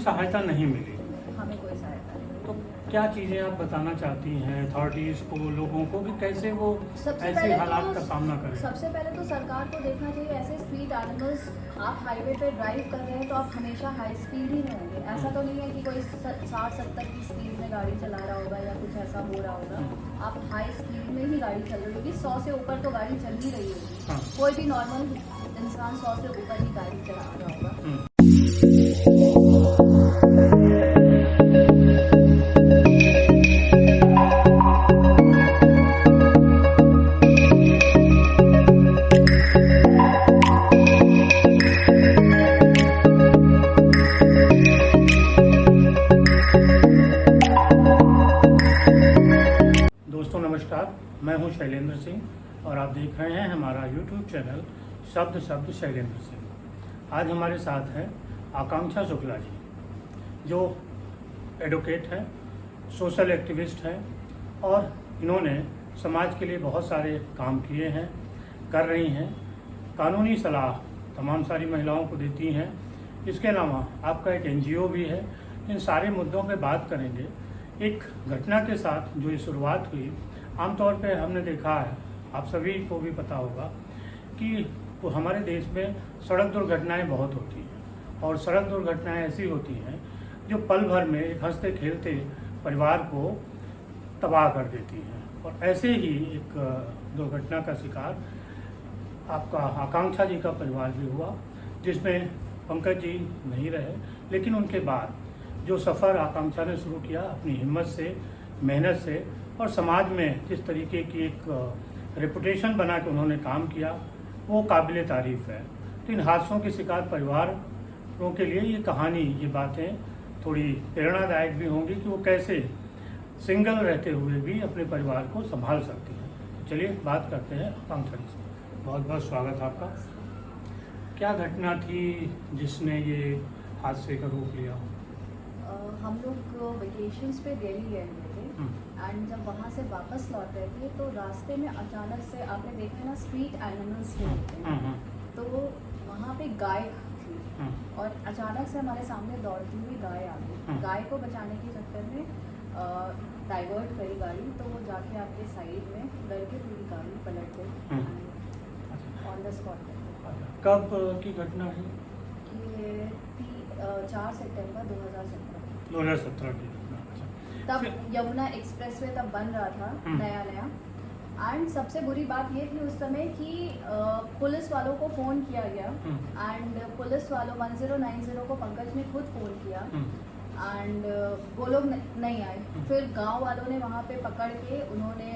सहायता नहीं मिली। हमें कोई सहायता नहीं। तो क्या चीज़ें आप बताना चाहती हैं अथॉरिटीज़ को, लोगों को, कि कैसे वो सबसे ऐसे पहले हालात का सामना करें? सबसे पहले तो सरकार को देखना चाहिए, ऐसे स्ट्रीट एनिमल्स आप हाईवे पे ड्राइव कर रहे हैं तो आप हमेशा हाई स्पीड ही में होंगे। ऐसा तो नहीं है कि कोई 60-70 की स्पीड में गाड़ी चला रहा होगा या कुछ ऐसा हो रहा होगा। आप हाई स्पीड में ही गाड़ी चल रही होगी, 100 से ऊपर तो गाड़ी चल ही रही होगी। हाँ। कोई भी नॉर्मल इंसान 100 से ऊपर ही गाड़ी चला रहा होगा। दोस्तों नमस्कार, मैं हूं शैलेंद्र सिंह और आप देख रहे हैं हमारा YouTube चैनल शब्द शैलेंद्र सिंह। आज हमारे साथ हैं आकांक्षा शुक्ला जी, जो एडवोकेट हैं, सोशल एक्टिविस्ट हैं और इन्होंने समाज के लिए बहुत सारे काम किए हैं, कर रही हैं, कानूनी सलाह तमाम सारी महिलाओं को देती हैं। इसके अलावा आपका एक NGO भी है। इन सारे मुद्दों पे बात करेंगे। एक घटना के साथ जो ये शुरुआत हुई, आमतौर पे हमने देखा है, आप सभी को भी पता होगा कि वो हमारे देश में सड़क दुर्घटनाएं बहुत होती हैं और सड़क दुर्घटनाएं ऐसी होती हैं जो पल भर में एक हंसते खेलते परिवार को तबाह कर देती हैं। और ऐसे ही एक दुर्घटना का शिकार आपका आकांक्षा जी का परिवार भी हुआ, जिसमें पंकज जी नहीं रहे, लेकिन उनके बाद जो सफ़र आकांक्षा ने शुरू किया अपनी हिम्मत से, मेहनत से और समाज में जिस तरीके की एक रेपुटेशन बना के उन्होंने काम किया, वो काबिल तारीफ़ है। तो इन हादसों के शिकार परिवारों के लिए ये कहानी, ये बातें थोड़ी प्रेरणादायक भी होंगी कि वो कैसे सिंगल रहते हुए भी अपने परिवार को संभाल सकती हैं। तो चलिए बात करते हैं आकांक्षा जी से। बहुत बहुत स्वागत आपका। क्या घटना थी जिसने ये हादसे का रूप लिया? हम लोग वेकेशंस पे दिल्ली गए हुए थे एंड जब वहाँ से वापस लौट रहे थे तो रास्ते में अचानक से, आपने देखा ना स्ट्रीट एनिमल्स जो होते हैं, तो वहाँ पे गाय थी और अचानक से हमारे सामने दौड़ती हुई गाय आ गई। गाय को बचाने के चक्कर में डाइवर्ट करी गाड़ी, तो वो जाके आपके साइड में करके पूरी गाड़ी पलट गई ऑन द स्पॉट। कब की घटना है? ये 4 सितंबर 2017 की घटना। तब यमुना एक्सप्रेसवे तब बन रहा था नया। एंड सबसे बुरी बात ये थी उस समय कि पुलिस वालों को फ़ोन किया गया एंड पुलिस वालों 1090 को पंकज ने खुद फ़ोन किया एंड वो लोग नहीं आए। फिर गांव वालों ने वहाँ पे पकड़ के, उन्होंने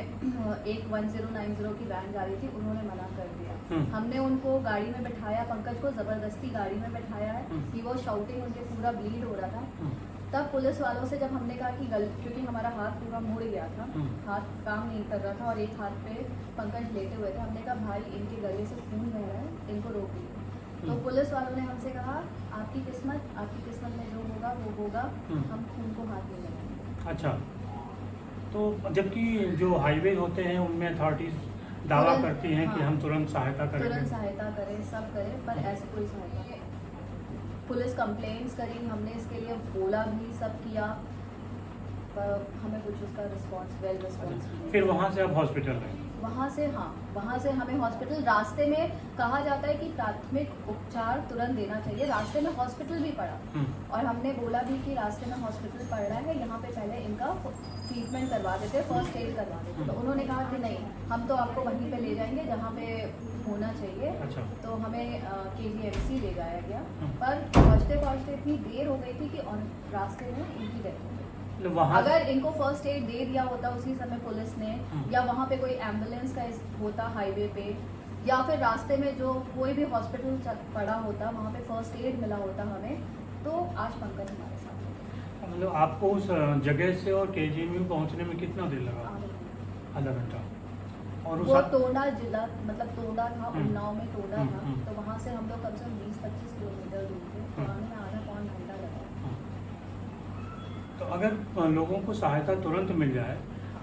एक 1090 की वैन जा रही थी, उन्होंने मना कर दिया। हमने उनको गाड़ी में बैठाया, पंकज को ज़बरदस्ती गाड़ी में बैठाया है कि वो शाउटिंग, उनके पूरा ब्लीड हो रहा था। तब पुलिस वालों से जब हमने कहा कि क्योंकि हमारा हाथ पूरा मुड़ गया था, हाथ काम नहीं कर रहा था और एक हाथ पे पंकज लेटे हुए थे, हमने कहा भाई इनके गले से खून बह रहा है, इनको रोकिए। तो पुलिस वालों ने हमसे कहा आपकी किस्मत में जो होगा वो होगा, हम खून को हाथ नहीं लगाएंगे। अच्छा, तो जबकि जो हाईवे होते हैं उनमें अथॉरिटीज दावा करती हैं कि हम तुरंत सहायता करें, सब करें, पर ऐसे कोई सहायता नहीं। पुलिस कंप्लेंट्स करी, हमने इसके लिए बोला भी, सब किया, पर हमें कुछ उसका रिस्पॉन्स फिर वहाँ से आप हॉस्पिटल गए? वहाँ से हमें हॉस्पिटल, रास्ते में कहा जाता है कि प्राथमिक उपचार तुरंत देना चाहिए, रास्ते में हॉस्पिटल भी पड़ा और हमने बोला भी कि रास्ते में हॉस्पिटल पड़ रहा है, यहाँ पे पहले इनका ट्रीटमेंट करवा देते, फर्स्ट एड करवा देते। तो उन्होंने कहा कि नहीं, हम तो आपको वहीं पे ले जाएंगे जहाँ पे होना चाहिए। अच्छा। तो हमें KGMC ले जाया गया, पर पहुँचते इतनी देर हो गई थी कि रास्ते में इनकी डेथ हो गई। अगर इनको फर्स्ट एड दे दिया होता उसी समय पुलिस ने, या वहाँ पे कोई एम्बुलेंस का होता हाईवे पे, या फिर रास्ते में जो कोई भी हॉस्पिटल पड़ा होता, वहाँ पे फर्स्ट एड मिला होता हमें, तो आज पंकज हमारे साथ होता। मतलब आपको उस जगह से और KGMU पहुँचने में कितना देर लगा? आधा घंटा। और वो टोंडा जिला, मतलब टोंडा था, उन्नाव में टोंडा था, तो वहाँ से हम लोग कम से कम 20-25 किलोमीटर दूर थे, तो हमें आधा पौन घंटा लगा। तो अगर लोगों को सहायता तुरंत मिल जाए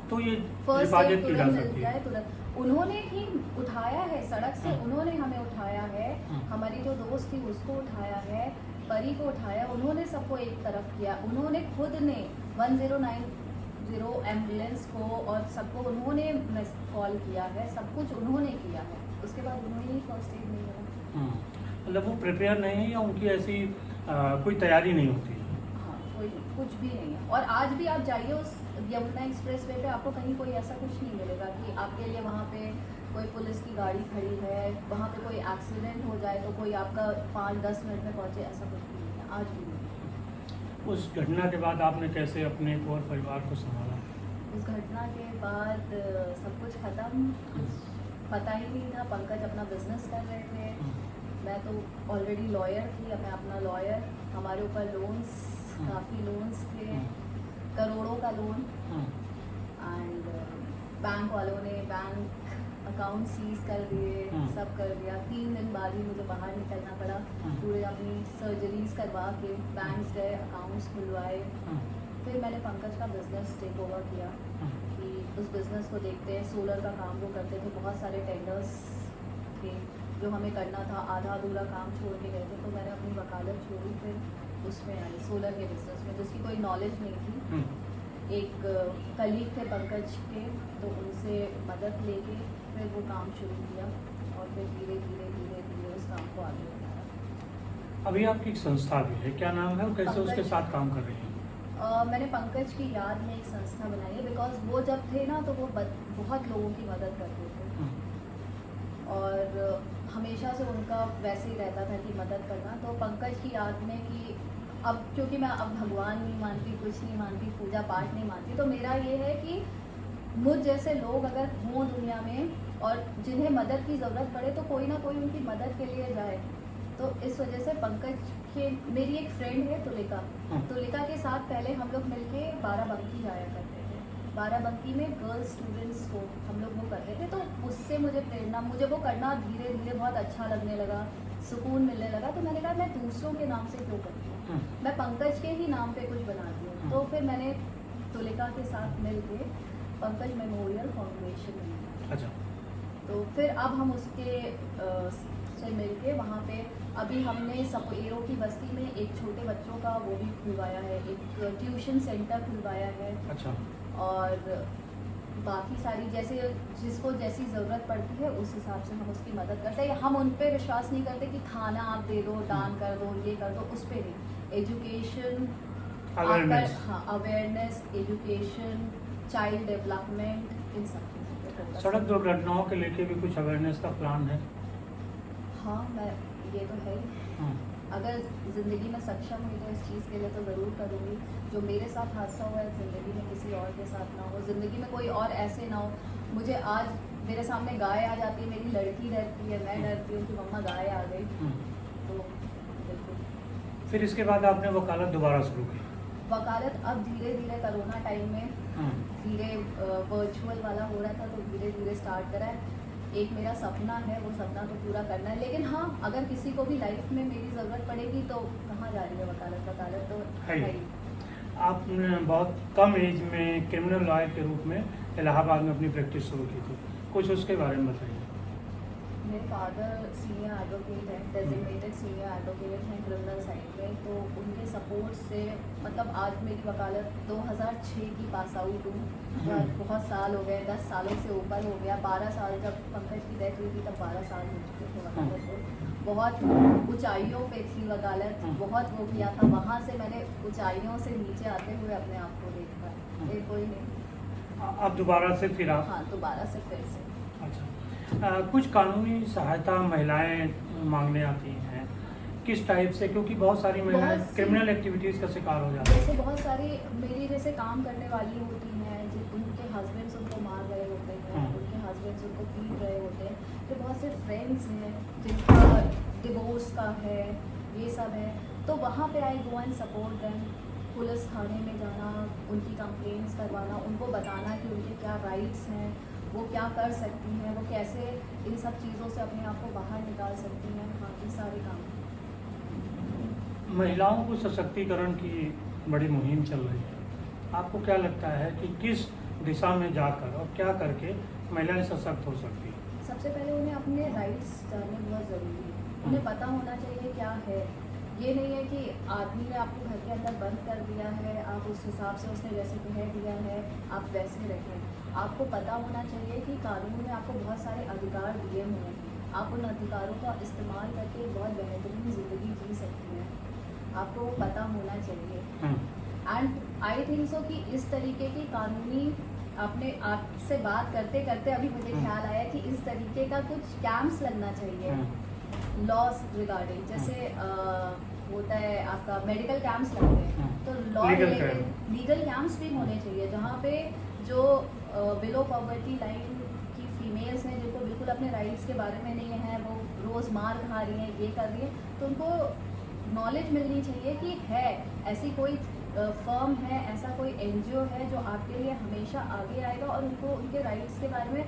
तो ये हिफाजत की जा सकती है। उन्होंने ही उठाया है सड़क से, उन्होंने हमें उठाया है, हमारी जो दोस्त थी उसको उठाया है, परी को उठाया, उन्होंने सबको एक तरफ किया, उन्होंने खुद ने 1090 एम्बुलेंस को और सबको उन्होंने कॉल किया है, सब कुछ उन्होंने किया है। उसके बाद उन्होंने ही फर्स्ट एड नहीं करा। मतलब वो प्रिपेयर नहीं है या उनकी ऐसी कोई तैयारी नहीं होती है? हाँ, कोई कुछ भी नहीं है। और आज भी आप जाइए उस यमुना एक्सप्रेस वे पे, आपको कहीं कोई ऐसा कुछ नहीं मिलेगा कि आपके लिए वहाँ पे कोई पुलिस की गाड़ी खड़ी है, वहाँ पे कोई एक्सीडेंट हो जाए तो कोई आपका 5-10 मिनट में पहुँचे, ऐसा कुछ भी नहीं है, आज भी नहीं। उस घटना के बाद आपने कैसे अपने एक और परिवार को संभाला? उस घटना के बाद सब कुछ ख़त्म, कुछ पता ही नहीं था। पंकज अपना बिजनेस कर रहे थे, मैं तो ऑलरेडी लॉयर थी, मैं अपना लॉयर, हमारे ऊपर लोन्स, काफ़ी लोन्स थे, करोड़ों का लोन। एंड बैंक वालों ने बैंक अकाउंट सीज कर दिए, सब कर दिया। 3 दिन बाद ही मुझे बाहर निकलना पड़ा, पूरे अपनी सर्जरीज करवा के बैंक्स गए, अकाउंट्स खुलवाए। फिर मैंने पंकज का बिजनेस टेक ओवर किया कि उस बिज़नेस को देखते हैं। सोलर का काम वो करते थे, बहुत सारे टेंडर्स थे जो हमें करना था, आधा अधूरा काम छोड़ के गए थे, तो मैंने अपनी वकालत छोड़ी, फिर उसमें आई सोलर के बिजनेस में, जिसकी कोई नॉलेज नहीं थी। एक कलीग थे पंकज के, तो उनसे मदद लेके फिर वो काम शुरू किया और फिर धीरे धीरे उस काम को आगे बढ़ाया। अभी आपकी एक संस्था भी है, क्या नाम है और कैसे उसके साथ काम कर रही हैं? मैंने पंकज की याद में एक संस्था बनाई है, बिकॉज वो जब थे ना तो वो बहुत लोगों की मदद करते थे और हमेशा से उनका वैसे ही रहता था कि मदद करना। तो पंकज की याद में कि अब क्योंकि मैं अब भगवान नहीं मानती, कुछ नहीं मानती, पूजा पाठ नहीं मानती, तो मेरा ये है कि मुझ जैसे लोग अगर हों दुनिया में और जिन्हें मदद की ज़रूरत पड़े तो कोई ना कोई उनकी मदद के लिए जाए। तो इस वजह से पंकज के, मेरी एक फ्रेंड है तुलिका के साथ पहले हम लोग मिलके बाराबंकी जाया करते थे। बाराबंकी में गर्ल्स स्टूडेंट्स को हम लोग वो करते थे, तो उससे मुझे प्रेरणा, मुझे वो करना धीरे धीरे बहुत अच्छा लगने लगा, सुकून मिलने लगा। तो मैंने कहा मैं दूसरों के नाम से क्यों करती हूँ, मैं पंकज के ही नाम पे कुछ बनाती हूँ। तो फिर मैंने तुलिका के साथ मिलके पंकज मेमोरियल फाउंडेशन बनाया। अच्छा। तो फिर अब हम उसके से मिलके वहाँ पे अभी हमने सपोएरो की बस्ती में एक छोटे बच्चों का वो भी खुलवाया है, एक ट्यूशन सेंटर खुलवाया है। अच्छा। और बाकी सारी जैसे जिसको जैसी ज़रूरत पड़ती है उस हिसाब से हम उसकी मदद करते हैं। हम उन पे विश्वास नहीं करते कि खाना आप दे दो, दान कर दो, ये कर दो, उस पर नहीं। Education, awareness, education, child development, इन सब चीज़ों पे। सड़क दुर्घटनाओं के लेके भी कुछ अवेयरनेस का प्लान है? हाँ, मैं ये तो है ही। अगर ज़िंदगी में सक्षम हुई तो इस चीज़ के लिए तो ज़रूर करूँगी। जो मेरे साथ हादसा हुआ है ज़िंदगी में किसी और के साथ ना हो, ज़िंदगी में कोई और ऐसे ना हो। मुझे आज मेरे सामने गाय आ जाती है, मेरी लड़की डरती है, मैं डरती हूँ कि मम्मा गाय आ गई। तो बिल्कुल। फिर इसके बाद आपने वकालत दोबारा शुरू की? वकालत अब धीरे धीरे कोरोना टाइम में धीरे वर्चुअल वाला हो रहा था, तो धीरे धीरे स्टार्ट करा है। एक मेरा सपना है, वो सपना तो पूरा करना है। लेकिन हाँ, अगर किसी को भी लाइफ में मेरी ज़रूरत पड़ेगी तो कहाँ जा रही है वकालत तो है ही। आपने बहुत कम एज में क्रिमिनल लॉयर के रूप में इलाहाबाद में अपनी प्रैक्टिस शुरू की थी, कुछ उसके बारे में बताइए। मेरे फादर सीनियर एडवोकेट हैं, डेजिग्नेटेड सीनियर एडवोकेट हैं क्रिमिनल साइड में, तो उनके सपोर्ट से मतलब आज मेरी वकालत 2006 की पास आउट हूँ। बहुत साल हो गए, 10 सालों से ऊपर हो गया। 12 साल जब पंकज की डेथ हुई थी तब 12 साल हो चुके थे वकालत को। बहुत ऊंचाइयों पे थी वकालत, बहुत वो किया था। वहाँ से मैंने ऊंचाइयों से नीचे आते हुए अपने आप को देखा है। ये कोई नहीं। अब दोबारा से फिर आप? हाँ, दोबारा से फिर से। अच्छा। कुछ कानूनी सहायता महिलाएं मांगने आती हैं, किस टाइप से? क्योंकि बहुत सारी महिलाएं क्रिमिनल एक्टिविटीज़ का शिकार हो जाती हैं। जैसे बहुत सारी मेरी जैसे काम करने वाली होती हैं, उनके हस्बैंड्स उनको मार रहे होते हैं, उनके हस्बैंड्स उनको पीट रहे होते हैं। फिर बहुत से फ्रेंड्स हैं जिनका डिवोर्स का है, ये सब है। तो वहाँ पे I go and support them. Police थाने में जाना, उनकी कंप्लेंट्स करवाना, उनको बताना कि उनके क्या राइट्स हैं, वो क्या कर सकती हैं, वो कैसे इन सब चीज़ों से अपने आप को बाहर निकाल सकती हैं, बाकी सारे काम। महिलाओं को सशक्तिकरण की बड़ी मुहिम चल रही है, आपको क्या लगता है कि किस दिशा में जाकर और क्या करके महिलाएं सशक्त हो सकती हैं? सबसे पहले उन्हें अपने राइट्स जानने बहुत ज़रूरी है। उन्हें पता होना चाहिए क्या है, ये नहीं है कि आदमी ने आपको घर के अंदर बंद कर दिया है, आप उस हिसाब से उसने जैसे कह दिया है आप वैसे रहें। आपको पता होना चाहिए कि कानून ने आपको बहुत सारे अधिकार दिए हुए हैं, आप उन अधिकारों का इस्तेमाल करके एक बहुत बेहतरीन ज़िंदगी जी सकती हैं, आपको वो पता होना चाहिए। एंड आई थिंक सो कि इस तरीके की कानूनी आपसे बात करते करते अभी मुझे ख्याल आया कि इस तरीके का कुछ कैंप्स लगना चाहिए लॉस रिगार्डिंग, जैसे होता है आपका मेडिकल कैंप्स लगते हैं, तो लॉ रिलेटेड लीगल कैंप्स भी होने चाहिए जहाँ पे जो बिलो पॉवर्टी लाइन की फीमेल्स हैं जिनको बिल्कुल अपने राइट्स के बारे में नहीं है, वो रोज़ मार खा रही हैं, ये कर रही हैं, तो उनको नॉलेज मिलनी चाहिए कि है ऐसी कोई फर्म है, ऐसा कोई एनजीओ है जो आपके लिए हमेशा आगे आएगा और उनको उनके राइट्स के बारे में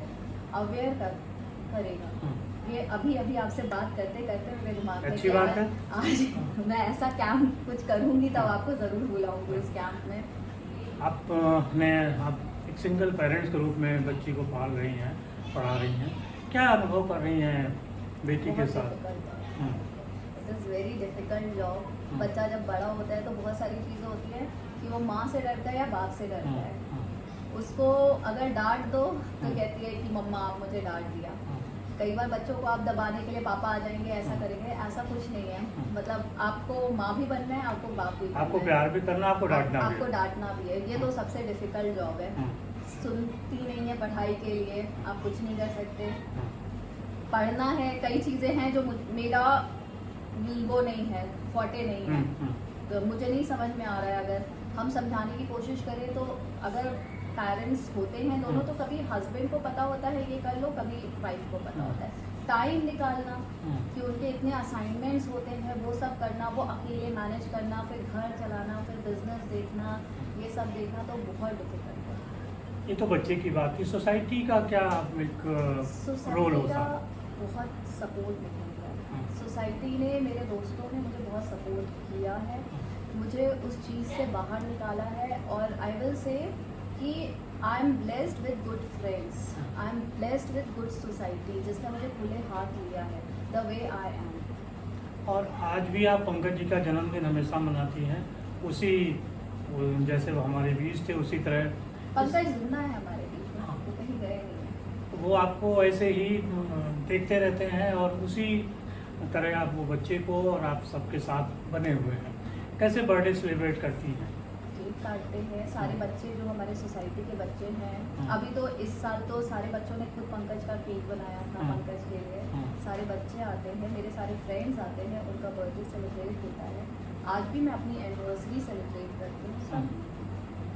अवेयर करेगा। ये अभी अभी आपसे बात करते करते मेरे दिमाग में अच्छी बात है। आज मैं ऐसा कैंप कुछ करूँगी तब आपको ज़रूर बुलाऊंगी इस कैंप में। आप एक सिंगल पेरेंट्स के रूप में बच्ची को पाल रही हैं, पढ़ा रही हैं, क्या अनुभव कर रही हैं बेटी के साथ? It is very difficult job. बच्चा जब बड़ा होता है तो बहुत सारी चीज़ें होती हैं कि वो माँ से डरता है या बाप से डरता है। उसको अगर डांट दो तो कहती है कि मम्मा आप मुझे डांट दिया। कई बार बच्चों को आप दबाने के लिए पापा आ जाएंगे, ऐसा करेंगे, ऐसा कुछ नहीं है। मतलब आपको माँ भी बनना है, आपको बाप भी बनना है, आपको प्यार भी करना, आपको डांटना भी है। ये तो सबसे डिफिकल्ट जॉब है। सुनती नहीं है पढ़ाई के लिए, आप कुछ नहीं कर सकते। पढ़ना है, कई चीज़ें हैं जो मेरा वो नहीं है, फॉटे नहीं है, तो मुझे नहीं समझ में आ रहा है। अगर हम समझाने की कोशिश करें तो अगर पेरेंट्स होते हैं दोनों तो कभी हस्बैंड को पता होता है ये कर लो, कभी वाइफ को पता होता है। टाइम निकालना कि उनके इतने असाइनमेंट्स होते हैं वो सब करना, वो अकेले मैनेज करना, फिर घर चलाना, फिर बिजनेस देखना, ये सब देखना तो बहुत डिफिकल्ट है। ये तो बच्चे की बात थी। सोसाइटी का क्या एक रोल होता है? बहुत सपोर्ट मिलेगा। सोसाइटी ने, मेरे दोस्तों ने मुझे बहुत सपोर्ट किया है, मुझे उस चीज़ से बाहर निकाला है। और आई विल से कि I am blessed with good friends, I am blessed with good society जिसने मुझे खुले हाथ लिया है द वे आई एम। और आज भी आप पंकज जी का जन्मदिन हमेशा मनाती हैं, उसी जैसे वो हमारे बीच थे उसी तरह पंकज जिंदा है हमारे बीच में, वो कहीं गए नहीं हैं। वो आपको ऐसे ही देखते रहते हैं और उसी तरह आप वो बच्चे को और आप सबके साथ बने हुए हैं। कैसे बर्थडे सेलिब्रेट करती हैं? केक काटते हैं सारे बच्चे जो हमारे सोसाइटी के बच्चे हैं। अभी तो इस साल तो सारे बच्चों ने खुद पंकज का केक बनाया था पंकज के लिए। सारे बच्चे आते हैं, मेरे सारे फ्रेंड्स आते हैं, उनका बर्थडे सेलिब्रेट होता है। आज भी मैं अपनी एनिवर्सरी सेलिब्रेट करती हूँ, सब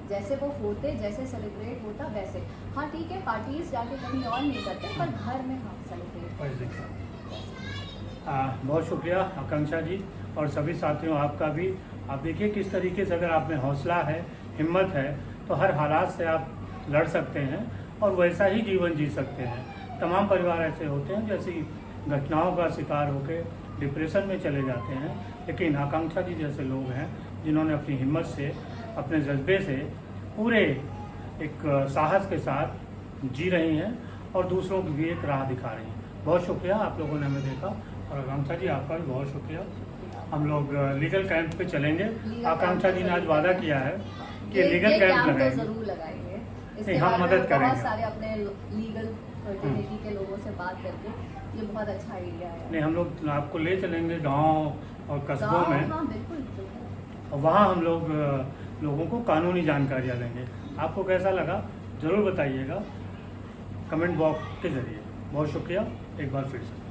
जैसे वो होते, जैसे सेलिब्रेट होता वैसे। हाँ ठीक है, पार्टीज जाके कहीं और नहीं करते, पर घर में हाँ सेलिब्रेट। बहुत शुक्रिया आकांक्षा जी और सभी साथियों आपका भी। आप देखिए किस तरीके से अगर आप में हौसला है, हिम्मत है, तो हर हालात से आप लड़ सकते हैं और वैसा ही जीवन जी सकते हैं। तमाम परिवार ऐसे होते हैं जैसी घटनाओं का शिकार होकर डिप्रेशन में चले जाते हैं, लेकिन आकांक्षा जी जैसे लोग हैं जिन्होंने अपनी हिम्मत से, अपने जज्बे से पूरे एक साहस के साथ जी रही हैं और दूसरों को भी एक राह दिखा रही हैं। बहुत शुक्रिया आप लोगों ने हमें देखा और आकांक्षा जी आपका भी बहुत शुक्रिया। हम लोग लीगल कैंप पे चलेंगे। आकांक्षा जी ने आज वादा किया है कि लीगल कैंप लगाएंगे, तो जरूर लगाएंगे। नहीं हम मदद करेंगे। बहुत सारे अपने लीगल फर्टिलिटी के लोगों से बात करके, ये बहुत अच्छा आइडिया है। नहीं हम लोग आपको ले चलेंगे गांव और कस्बों में। हाँ बिल्कुल। और वहाँ हम लोग लोगों को कानूनी जानकारियाँ देंगे। आपको कैसा लगा ज़रूर बताइएगा कमेंट बॉक्स के ज़रिए। बहुत शुक्रिया एक बार फिर से।